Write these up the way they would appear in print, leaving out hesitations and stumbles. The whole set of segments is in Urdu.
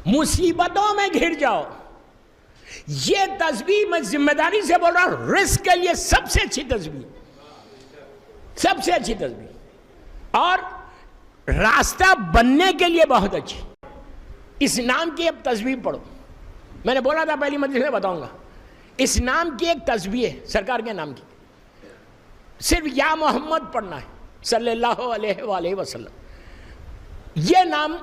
مصیبتوں میں گھر جاؤ. یہ تسبیح میں ذمہ داری سے بول رہا ہوں، رزق کے لیے سب سے اچھی تسبیح، سب سے اچھی تسبیح، اور راستہ بننے کے لیے بہت اچھی. اس نام کی اب تسبیح پڑھو. میں نے بولا تھا پہلی مجلس میں بتاؤں گا. اس نام کی ایک تسبیح ہے سرکار کے نام کی، صرف یا محمد پڑھنا ہے صلی اللہ علیہ وآلہ وسلم. یہ نام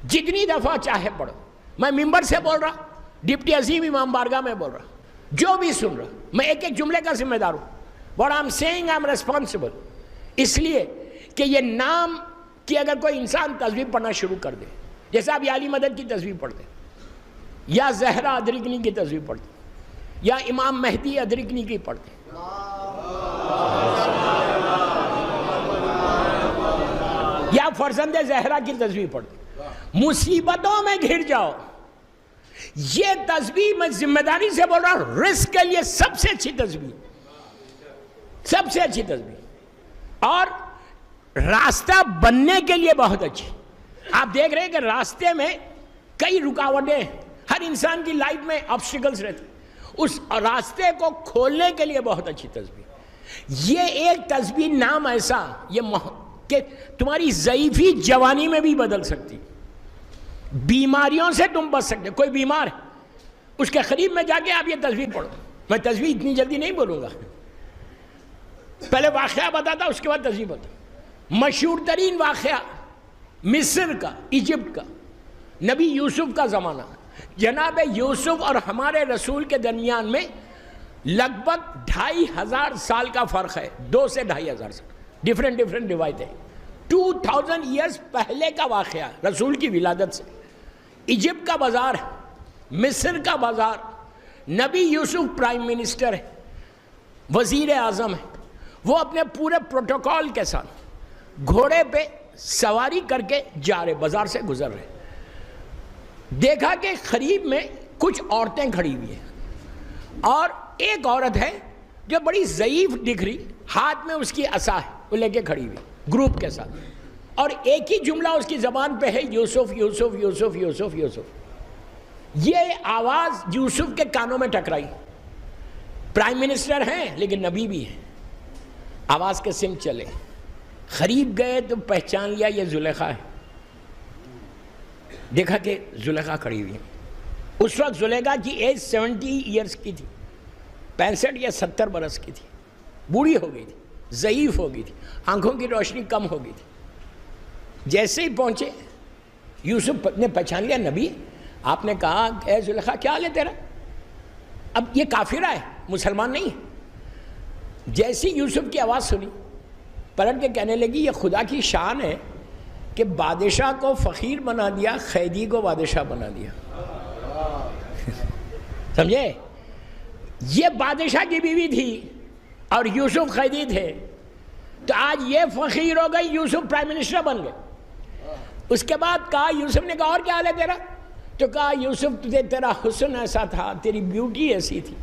جتنی دفعہ چاہے پڑھو. میں ممبر سے بول رہا، ڈپٹی عظیم امام بارگاہ میں بول رہا، جو بھی سن رہا، میں ایک ایک جملے کا ذمہ دار ہوں. What I'm saying I'm responsible. اس لیے کہ یہ نام کی اگر کوئی انسان تسبیح پڑھنا شروع کر دے، جیسے آپ یا علی مدد کی تسبیح پڑھتے، یا زہرا ادرکنی کی تسبیح پڑھتے، یا امام مہدی ادرکنی کی پڑھتے، یا فرزند زہرا کی تسبیح پڑھتے، مصیبتوں میں گھر جاؤ. یہ تسبیح میں ذمہ داری سے بول رہا ہوں، رزق کے لیے سب سے اچھی تسبیح، سب سے اچھی تسبیح، اور راستہ بننے کے لیے بہت اچھی. آپ دیکھ رہے ہیں کہ راستے میں کئی رکاوٹیں، ہر انسان کی لائف میں آبسٹیکلز رہتے، اس راستے کو کھولنے کے لیے بہت اچھی تسبیح. یہ ایک تسبیح نام ایسا کہ تمہاری ضعیفی جوانی میں بھی بدل سکتی، بیماریوں سے تم بچ سکتے. کوئی بیمار ہے، اس کے قریب میں جا کے آپ یہ تسبیح پڑھو. میں تسبیح اتنی جلدی نہیں بولوں گا، پہلے واقعہ بتاتا اس کے بعد تسبیح بتا. مشہور ترین واقعہ مصر کا، ایجپٹ کا، نبی یوسف کا زمانہ. جناب یوسف اور ہمارے رسول کے درمیان میں لگ بھگ 2500 سال کا فرق ہے، 2 سے 2500 سال، ڈیفرنٹ روایتیں. 2000 ایئرز پہلے کا واقعہ رسول کی ولادت سے. ایجپٹ کا بازار ہے، مصر کا بازار، نبی یوسف پرائم منسٹر ہے، وزیر اعظم ہے. وہ اپنے پورے پروٹوکول کے ساتھ گھوڑے پہ سواری کر کے جا رہے، بازار سے گزر رہے. دیکھا کہ قریب میں کچھ عورتیں کھڑی ہوئی ہیں، اور ایک عورت ہے جو بڑی ضعیف دکھ رہی، ہاتھ میں اس کی عصا ہے، وہ لے کے کھڑی ہوئی گروپ کے ساتھ، اور ایک ہی جملہ اس کی زبان پہ ہے، یوسف یوسف یوسف یوسف یوسف. یہ آواز یوسف کے کانوں میں ٹکرائی. پرائم منسٹر ہیں لیکن نبی بھی ہیں. آواز کے سم چلے، قریب گئے تو پہچان لیا یہ زلیخا ہے. دیکھا کہ زلیخا کھڑی ہوئی ہے. اس وقت زلیخا کی ایج 70 ایئرز کی تھی، 65 یا 70 برس کی تھی. بوڑھی ہو گئی تھی، ضعیف ہو گئی تھی، آنکھوں کی روشنی کم ہو گئی تھی. جیسے ہی پہنچے، یوسف نے پہچان لیا نبی. آپ نے کہا کہ اے زلیخا کیا حال ہے تیرا؟ اب یہ کافرہ ہے، مسلمان نہیں ہے. جیسی یوسف کی آواز سنی، پلٹ کے کہنے لگی یہ خدا کی شان ہے کہ بادشاہ کو فقیر بنا دیا، قیدی کو بادشاہ بنا دیا. سمجھے؟ یہ بادشاہ کی بیوی تھی اور یوسف قیدی تھے، تو آج یہ فقیر ہو گئی، یوسف پرائم منسٹر بن گئے. اس کے بعد کہا، یوسف نے کہا اور کیا حال ہے تیرا؟ تو کہا یوسف تیرا حسن ایسا تھا، تیری بیوٹی ایسی تھی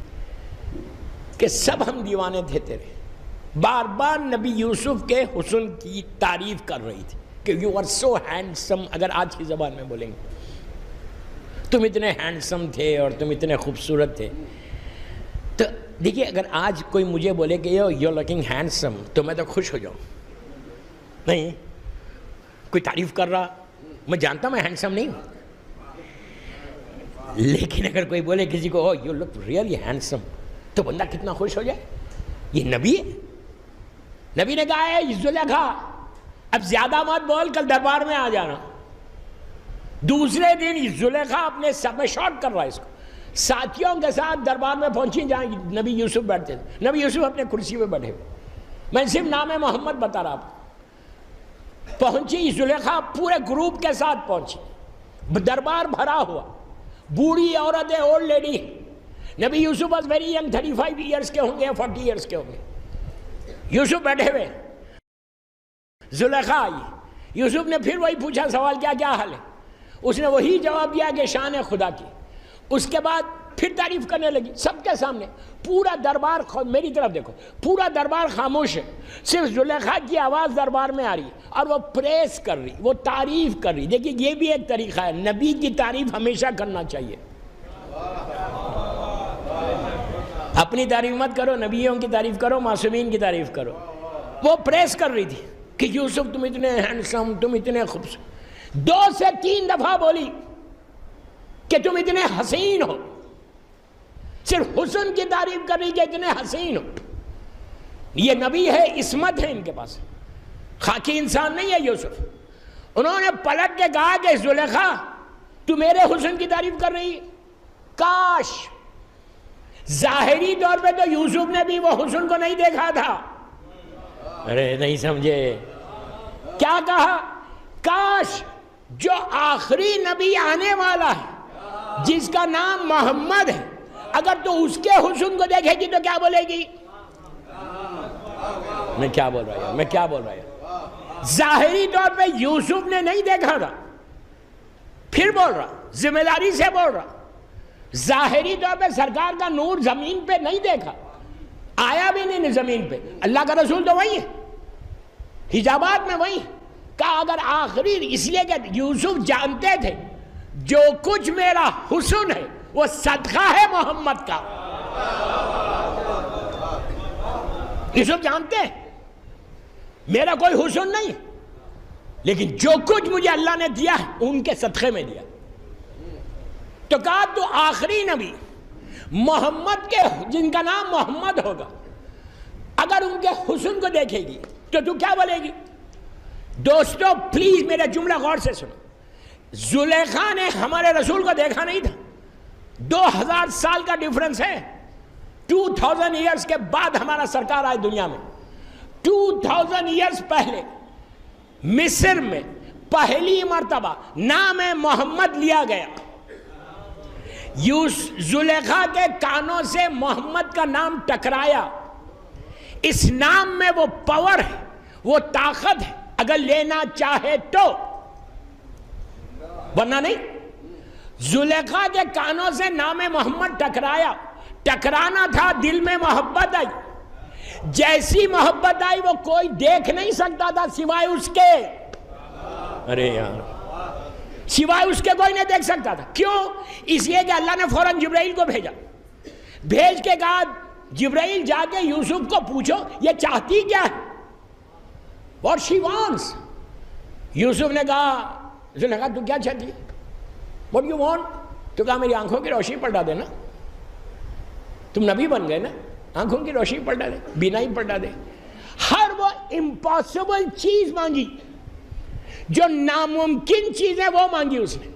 کہ سب ہم دیوانے تھے تیرے. بار بار نبی یوسف کے حسن کی تعریف کر رہی تھی کہ یو آر سو ہینڈسم. اگر آج کی زبان میں بولیں گے، تم اتنے ہینڈسم تھے اور تم اتنے خوبصورت تھے. تو دیکھیے، اگر آج کوئی مجھے بولے کہ یو لکنگ ہینڈسم، تو میں تو خوش ہو جاؤں. نہیں، کوئی تعریف کر رہا، میں جانتا میں ہینڈسم نہیں ہوں، لیکن اگر کوئی بولے کسی کو یو لک ریئلی ہینڈسم، تو بندہ کتنا خوش ہو جائے. یہ نبی ہے. نبی نے کہا ہے زلیخا اب زیادہ مت بول، کل دربار میں آ جانا. دوسرے دن زلیخا اپنے سر میں شاٹ کر رہا ہے اس کو، ساتھیوں کے ساتھ دربار میں پہنچی جہاں نبی یوسف بیٹھتے تھے. نبی یوسف اپنے کرسی پہ بیٹھے ہوئے. میں صرف نام محمد بتا رہا ہوں. پہنچی زلیخا، پورے گروپ کے ساتھ پہنچی، دربار بھرا ہوا، بوڑھی عورتیں، اولڈ لیڈی. نبی یوسف واز ویری ینگ، 35 ایئرس کے ہوں گے، 40 ایئرس کے ہوں گے. یوسف بیٹھے ہوئے، زلیخا آئی. یوسف نے پھر وہی پوچھا سوال، کیا حال ہے؟ اس نے وہی جواب دیا کہ شان ہے خدا کی. اس کے بعد پھر تعریف کرنے لگی سب کے سامنے. پورا دربار, میری طرف دیکھو, پورا دربار خاموش ہے, صرف زلیخا کی آواز دربار میں آ رہی ہے اور وہ پریس کر رہی, وہ تعریف کر رہی. دیکھیے یہ بھی ایک طریقہ ہے, نبی کی تعریف ہمیشہ کرنا چاہیے. اپنی تعریف مت کرو, نبیوں کی تعریف کرو, معصومین کی تعریف کرو. وہ پریس کر رہی تھی کہ یوسف تم اتنے ہینڈسم, تم اتنے خوبصورت. 2 سے 3 دفعہ بولی کہ تم اتنے حسین ہو, صرف حسن کی تعریف کر رہی کہ اتنے حسین ہو. یہ نبی ہے, عصمت ہے ان کے پاس, خاکی انسان نہیں ہے یوسف. انہوں نے پلٹ کے کہا کہ زلیخا تو میرے حسن کی تعریف کر رہی, کاش. ظاہری طور پہ تو یوسف نے بھی وہ حسن کو نہیں دیکھا تھا. ارے نہیں سمجھے کیا کہا؟ کاش جو آخری نبی آنے والا ہے جس کا نام محمد ہے, اگر تو اس کے حسن کو دیکھے گی تو کیا بولے گی؟ میں کیا بول رہا ہوں؟ ظاہری طور پہ یوسف نے نہیں دیکھا تھا, پھر بول رہا, ذمہ داری سے بول رہا. ظاہری طور پہ سرکار کا نور زمین پہ نہیں دیکھا, آیا بھی نہیں زمین پہ. اللہ کا رسول تو وہی ہے, حجابات میں وہی. کہا اگر آخری, اس لیے کہ یوسف جانتے تھے جو کچھ میرا حسن ہے وہ صدقہ ہے محمد کا. یوسف جانتے ہیں میرا کوئی حسن نہیں, لیکن جو کچھ مجھے اللہ نے دیا ہے ان کے صدقے میں دیا. تو کہا تو آخری نبی محمد کے, جن کا نام محمد ہوگا, اگر ان کے حسن کو دیکھے گی تو کیا بولے گی؟ دوستو پلیز میرا جملہ غور سے سنو. زلیخا نے ہمارے رسول کو دیکھا نہیں تھا. 2000 سال کا ڈیفرنس ہے. 2000 ایئرز کے بعد ہمارا سرکار آئے دنیا میں. 2000 ایئرز پہلے مصر میں پہلی مرتبہ نام محمد لیا گیا. زلیخا کے کانوں سے محمد کا نام ٹکرایا. اس نام میں وہ پاور ہے, وہ طاقت ہے, اگر لینا چاہے تو, ورنہ نہیں. زلیخا کے کانوں سے نام محمد ٹکرایا, ٹکرانا تھا, دل میں محبت آئی. جیسی محبت آئی وہ کوئی دیکھ نہیں سکتا تھا سوائے اس کے. ارے یار, سوائے اس کے کوئی نہیں دیکھ سکتا تھا. کیوں؟ اس لیے کہ اللہ نے فوراً جبرائیل کو بھیجا. بھیج کے کہا جبرائیل جا کے یوسف کو پوچھو یہ چاہتی کیا ہے, what she wants. یوسف نے کہا تو کیا چاہتی ہے, what you want. تو کہا میری آنکھوں کی روشنی پلٹا دے نا, تم نبی بن گئے نا, آنکھوں کی روشنی پلٹا دے, بینائی پلٹا دے. ہر وہ امپاسبل چیز مانگی, جو ناممکن چیز ہے وہ مانگی اس نے.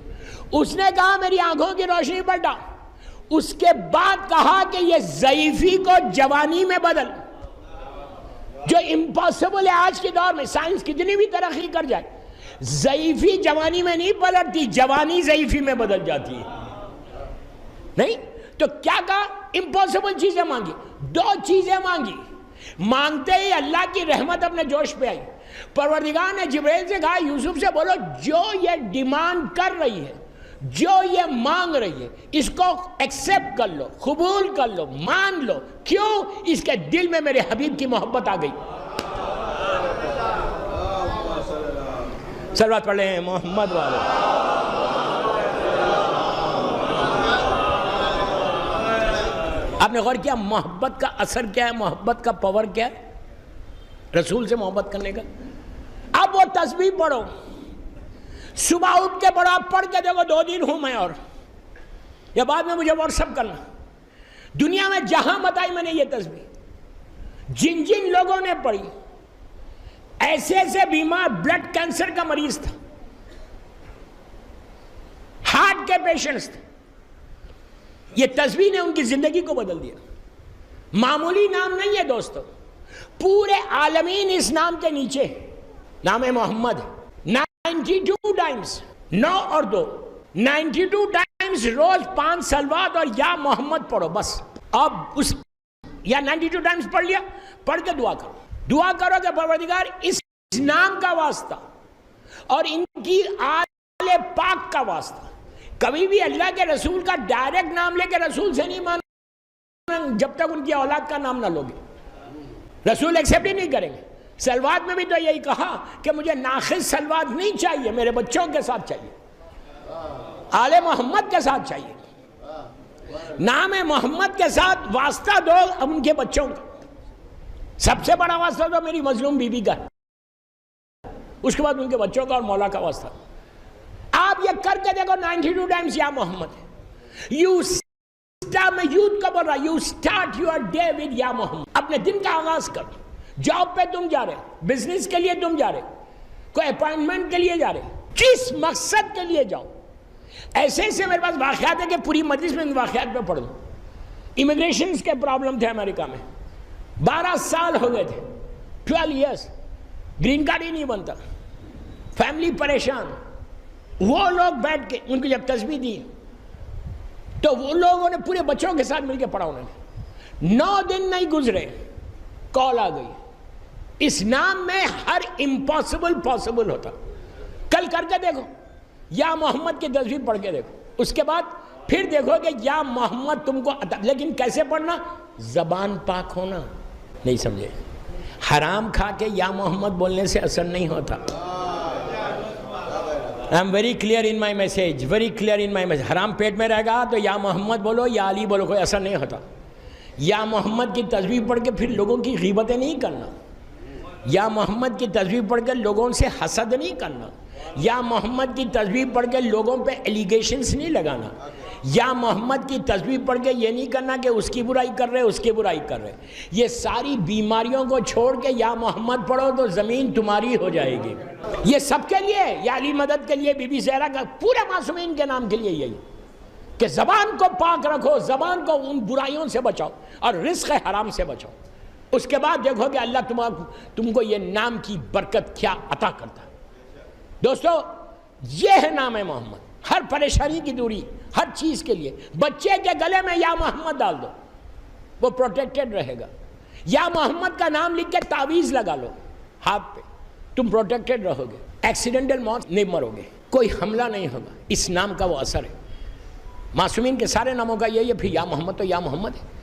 اس نے کہا میری آنکھوں کی روشنی پلٹا. اس کے بعد کہا کہ یہ ضعیفی کو جوانی میں بدل, جو امپاسبل ہے آج کے دور میں. سائنس کتنی بھی ترقی کر جائے, ضعیفی جوانی میں نہیں پلٹتی, جوانی ضعیفی میں بدل جاتی ہے. نہیں تو کیا کہا؟ امپاسبل چیزیں مانگی. 2 چیزیں مانگی. مانگتے ہی اللہ کی رحمت اپنے جوش پہ آئی. پروردگار نے جبرائیل سے کہا یوسف سے بولو جو یہ ڈیمانڈ کر رہی ہے, جو یہ مانگ رہی ہے, اس کو ایکسپٹ کر لو, قبول کر لو, مان لو. کیوں؟ اس کے دل میں میرے حبیب کی محبت آ گئی. صلوات پڑھ لیں محمد والے. آپ نے غور کیا محبت کا اثر کیا ہے, محبت کا پاور کیا ہے رسول سے محبت کرنے کا؟ اب وہ تسبیح پڑھو, صبح اٹھ کے پڑھو, آپ پڑھ کے دیکھو 2 دن ہوں میں, اور یا بعد میں مجھے واٹس ایپ کرنا. دنیا میں جہاں بتائی میں نے یہ تسبیح, جن جن لوگوں نے پڑھی, ایسے ایسے بیمار, بلڈ کینسر کا مریض تھا, ہارٹ کے پیشنٹس تھے, یہ تسبیح نے ان کی زندگی کو بدل دیا. معمولی نام نہیں ہے دوستو, پورے عالمین اس نام کے نیچے. نام محمد 92 ٹائمز, 9 اور 2, 92 ٹائمز روز 5 صلوات اور یا محمد پڑھو بس. اب اس یا 92 ٹائمز پڑھ لیا, پڑھ کے دعا کرو. دعا کرو کہ پروردگار اس نام کا واسطہ اور ان کی آل پاک کا واسطہ کبھی بھی اللہ کے رسول کا ڈائریکٹ نام لے کے رسول سے نہیں ماننا جب تک ان کی اولاد کا نام نہ لوگے، رسول ایکسیپٹ ہی نہیں کریں گے۔ سلوات میں بھی تو یہی کہا کہ مجھے ناقص سلوات نہیں چاہیے، میرے بچوں کے ساتھ چاہیے، آل محمد کے ساتھ چاہیے، نام محمد کے ساتھ واسطہ دو ان کے بچوں کا، سب سے بڑا واسطہ دو میری مظلوم بیوی کا، اس کے بعد ان کے بچوں کا اور مولا کا واسطہ۔ آپ یہ کر کے دیکھو 92 ٹائمز یا محمد، میں یوتھ کا بول رہا، you start your day with یا محمد، اپنے دن کا آغاز کرو۔ جاب پہ تم جا رہے، بزنس کے لیے تم جا رہے، کوئی اپائنٹمنٹ کے لیے جا رہے، جس مقصد کے لیے جاؤ۔ ایسے ایسے میرے پاس واقعات ہیں کہ پوری مجلس میں واقعات پہ پڑھ دوں۔ امیگریشنز کے پرابلم تھے امریکہ میں، 12 سال ہو گئے تھے، 12 ایئرس، گرین کارڈ ہی نہیں بنتا، فیملی پریشان۔ وہ لوگ بیٹھ کے ان کو جب تسبیح دی تو وہ لوگوں نے پورے بچوں کے ساتھ مل کے پڑھا، انہوں نے 9 دن نہیں گزرے کال آ گئی، اس نام میں ہر امپاسبل پاسبل ہوتا۔ کل کر کے دیکھو، یا محمد کی تسبیح پڑھ کے دیکھو، اس کے بعد پھر دیکھو کہ یا محمد تم کو عطا، لیکن کیسے پڑھنا؟ زبان پاک ہونا۔ نہیں سمجھے؟ حرام کھا کے یا محمد بولنے سے اثر نہیں ہوتا۔ I am very clear in my message, very clear in my message۔ حرام پیٹ میں رہے گا تو یا محمد بولو یا علی بولو، کوئی اثر نہیں ہوتا۔ یا محمد کی تسبیح پڑھ کے پھر لوگوں کی غیبتیں نہیں کرنا، یا محمد کی تسبیح پڑھ کے لوگوں سے حسد نہیں کرنا، یا محمد کی تسبیح پڑھ کے لوگوں پہ ایلیگیشنز نہیں لگانا، یا محمد کی تسبیح پڑھ کے یہ نہیں کرنا کہ اس کی برائی کر رہے اس کی برائی کر رہے۔ یہ ساری بیماریوں کو چھوڑ کے یا محمد پڑھو تو زمین تمہاری ہو جائے گی۔ یہ سب کے لیے، یا علی مدد کے لیے، بی بی زہرا کا، پورے معصومین کے نام کے لیے یہی کہ زبان کو پاک رکھو، زبان کو ان برائیوں سے بچاؤ اور رزق حرام سے بچاؤ۔ اس کے بعد دیکھو کہ اللہ تم کو یہ نام کی برکت کیا عطا کرتا ہے۔ دوستو یہ ہے نام محمد، ہر پریشانی کی دوری، ہر چیز کے لیے۔ بچے کے گلے میں یا محمد ڈال دو، وہ پروٹیکٹڈ رہے گا۔ یا محمد کا نام لکھ کے تعویذ لگا لو ہاتھ پہ، تم پروٹیکٹڈ رہو گے، ایکسیڈنٹل موت نہیں مرو گے، کوئی حملہ نہیں ہوگا۔ اس نام کا وہ اثر ہے۔ معصومین کے سارے ناموں کا یہی ہے، پھر یا محمد تو یا محمد ہے۔